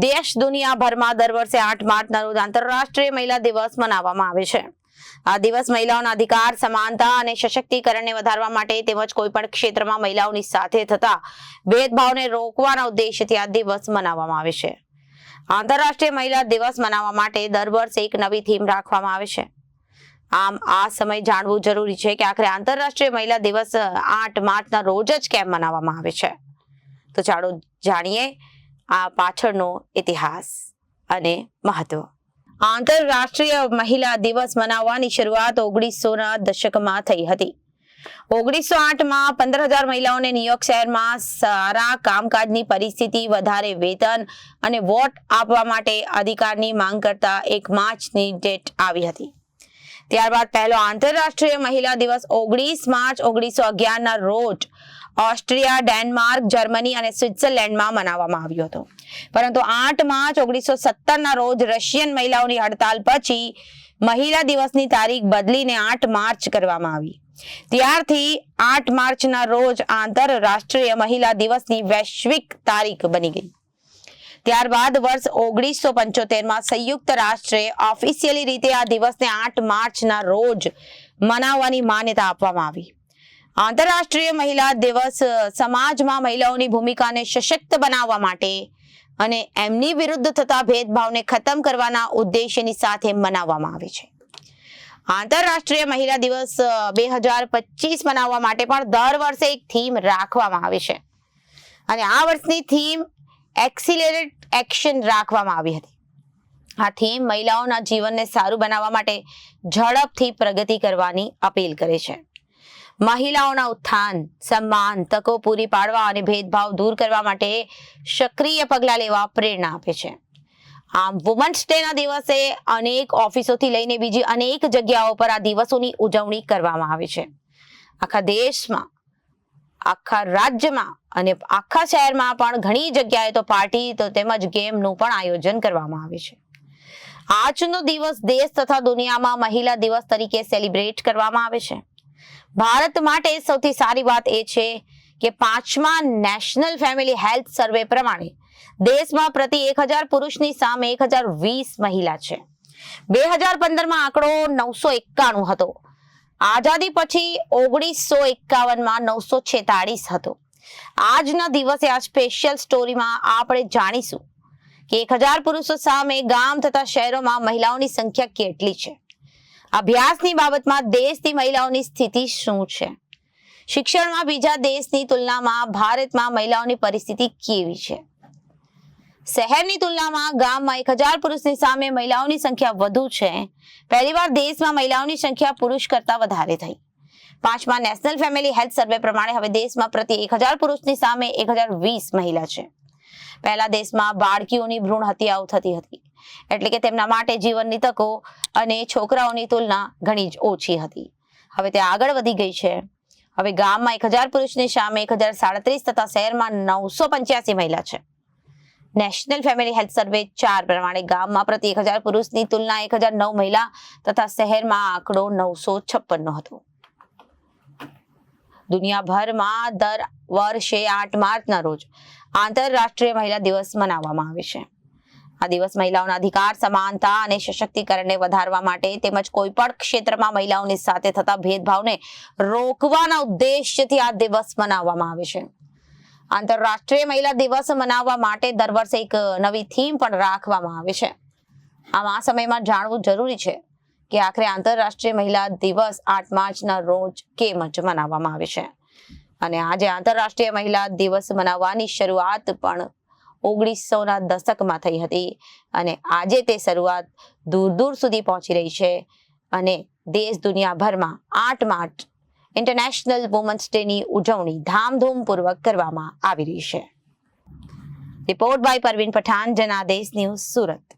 દેશ દુનિયાભરમાં દર વર્ષે 8 માર્ચના રોજ આંતરરાષ્ટ્રીય મહિલા દિવસ મનાવવામાં આવે છે. આ દિવસ મહિલાઓના અધિકાર, સમાનતા અને સશક્તિકરણને વધારવા માટે તેમજ કોઈપણ ક્ષેત્રમાં મહિલાઓની સાથે થતા ભેદભાવને રોકવાના ઉદ્દેશ્યથી આ દિવસ મનાવવામાં આવે છે. આંતરરાષ્ટ્રીય મહિલા દિવસ મનાવવા માટે દર વર્ષે એક નવી થીમ રાખવામાં આવે છે. આમ આ સમય જાણવું જરૂરી છે કે આખરે આંતરરાષ્ટ્રીય મહિલા દિવસ 8 માર્ચના રોજ જ કેમ મનાવવામાં આવે છે. તો ચાલો જાણીએ આ પાછળનો ઇતિહાસ અને મહત્વ. આંતરરાષ્ટ્રીય મહિલા દિવસ મનાવવાની શરૂઆત 1900ના દશકમાં થઈ હતી. 1908માં 15,000 મહિલાઓને ન્યુયોર્ક શહેરમાં સારા કામકાજની પરિસ્થિતિ, વધારે વેતન અને વોટ આપવા માટે અધિકારની માંગ કરતા 1 માર્ચની ડેટ આવી હતી. ત્યારબાદ પહેલો આંતરરાષ્ટ્રીય મહિલા દિવસ 19 માર્ચ 1911ના રોજ ઓસ્ટ્રિયા, ડેનમાર્ક, જર્મની અને સ્વિટ્ઝરલેન્ડમાં મનાવવામાં આવ્યો હતો. પરંતુ 8 માર્ચ 1917ના રોજ રશિયન મહિલાઓની હડતાલ પછી મહિલા દિવસની તારીખ બદલીને 8 માર્ચ કરવામાં આવી. ત્યારથી 8 માર્ચના રોજ આંતરરાષ્ટ્રીય મહિલા દિવસની વૈશ્વિક તારીખ બની ગઈ. ત્યારબાદ વર્ષ 1975માં સંયુક્ત રાષ્ટ્રે ઓફિશિયલી રીતે આ દિવસને 8 માર્ચના રોજ મનાવવાની માન્યતા આપવામાં આવી. આંતરરાષ્ટ્રીય મહિલા દિવસ સમાજમાં મહિલાઓની ભૂમિકાને સશક્ત બનાવવા માટે અને એમની વિરુદ્ધ થતા ભેદભાવને ખતમ કરવાના ઉદ્દેશ્યની સાથે મનાવવામાં આવે છે. આંતરરાષ્ટ્રીય મહિલા દિવસ 2025 મનાવવા માટે પણ દર વર્ષે એક થીમ રાખવામાં આવે છે અને આ વર્ષની થીમ એક્સિલરેટ એક્શન રાખવામાં આવી હતી. આ થીમ મહિલાઓના જીવનને સારું બનાવવા માટે ઝડપથી પ્રગતિ કરવાની અપીલ કરે છે. મહિલાઓના ઉત્થાન, સન્માન, તકો પૂરી પાડવા અને ભેદભાવ દૂર કરવા માટે સક્રિય પગલાં લેવા પ્રેરણા આપે છે. આમ વુમન્સ ડેના દિવસે અનેક ઓફિસોથી લઈને બીજી અનેક જગ્યાઓ પર આ દિવસોની ઉજવણી કરવામાં આવે છે. આખા દેશમાં, આખા રાજ્યમાં અને આખા શહેરમાં પણ ઘણી જગ્યાએ તો પાર્ટી તો તેમજ ગેમનું પણ આયોજન કરવામાં આવે છે. આજનો દિવસ દેશ તથા દુનિયામાં મહિલા દિવસ તરીકે સેલિબ્રેટ કરવામાં આવે છે. ભારત માટે સૌથી સારી વાત એ છે કે 5મા નેશનલ ફેમિલી હેલ્થ સર્વે પ્રમાણે દેશમાં પ્રતિ 1000 પુરુષની સામે 1020 મહિલા છે. 2015માં આંકડો 991 હતો. આઝાદી પછી 1951માં 946 હતો. આજના દિવસે આ સ્પેશિયલ સ્ટોરીમાં આપણે જાણીશું કે 1000 પુરુષો સામે ગામ તથા શહેરોમાં મહિલાઓની સંખ્યા કેટલી છે. અભ્યાસની બાબતમાં દેશની મહિલાઓની સ્થિતિ શું છે. શિક્ષણમાં બીજા દેશની તુલનામાં ભારતમાં મહિલાઓની પરિસ્થિતિ કેવી છે. શહેરની તુલનામાં ગામમાં 1000 પુરુષની સામે મહિલાઓની સંખ્યા વધુ છે. પહેલીવાર દેશમાં મહિલાઓની સંખ્યા પુરુષ કરતા વધારે થઈ. 5મા નેશનલ ફેમિલી હેલ્થ સર્વે પ્રમાણે હવે દેશમાં પ્રતિ 1000 પુરુષની સામે 1020 મહિલા છે. પહેલા દેશમાં બાળકીઓની ભ્રૂણ હત્યાઓ થતી હતી, એટલે કે તેમના માટે જીવનની તકો અને છોકરાઓની તુલના ઘણી જ ઓછી હતી. હવે તે આગળ વધી ગઈ છે. હવે ગામમાં 1000 પુરુષની સામે 1037 તથા શહેરમાં 985 મહિલા છે. નેશનલ ફેમિલી હેલ્થ સર્વે 4 પ્રમાણે ગામમાં પ્રતિ 1000 પુરુષની તુલના 1009 મહિલા તથા શહેરમાં આંકડો 956 હતો. દુનિયાભરમાં દર વર્ષે 8 માર્ચના રોજ આંતરરાષ્ટ્રીય મહિલા દિવસ મનાવવામાં આવે છે. આ દિવસ મહિલાઓના અધિકાર, સમાનતા અને સશક્તિકરણને વધારવા માટે તેમજ કોઈ પણ ક્ષેત્રમાં મહિલાઓની સાથે થતા ભેદભાવને રોકવાના ઉદ્દેશ્યથી આ દિવસ મનાવવામાં આવે છે. આંતરરાષ્ટ્રીય મહિલા દિવસ મનાવવા માટે દર વર્ષે એક નવી થીમ પણ રાખવામાં આવે છે. આમ આ સમયમાં જાણવું જરૂરી છે કે આખરે આંતરરાષ્ટ્રીય મહિલા દિવસ 8 માર્ચના રોજ કેમ જ મનાવવામાં આવે છે. અને આજે આંતરરાષ્ટ્રીય મહિલા દિવસ મનાવવાની શરૂઆત પણ 1900ના દશકમાં થઈ હતી અને આજે તે શરૂઆત દૂર દૂર સુધી પહોંચી રહી છે અને દેશ દુનિયાભરમાં 8 માર્ચ ઇન્ટરનેશનલ વુમન્સ ડેની ઉજવણી ધામધૂમપૂર્વક કરવામાં આવી રહી છે. Report by Parveen Pathan, Janadesh news, Surat.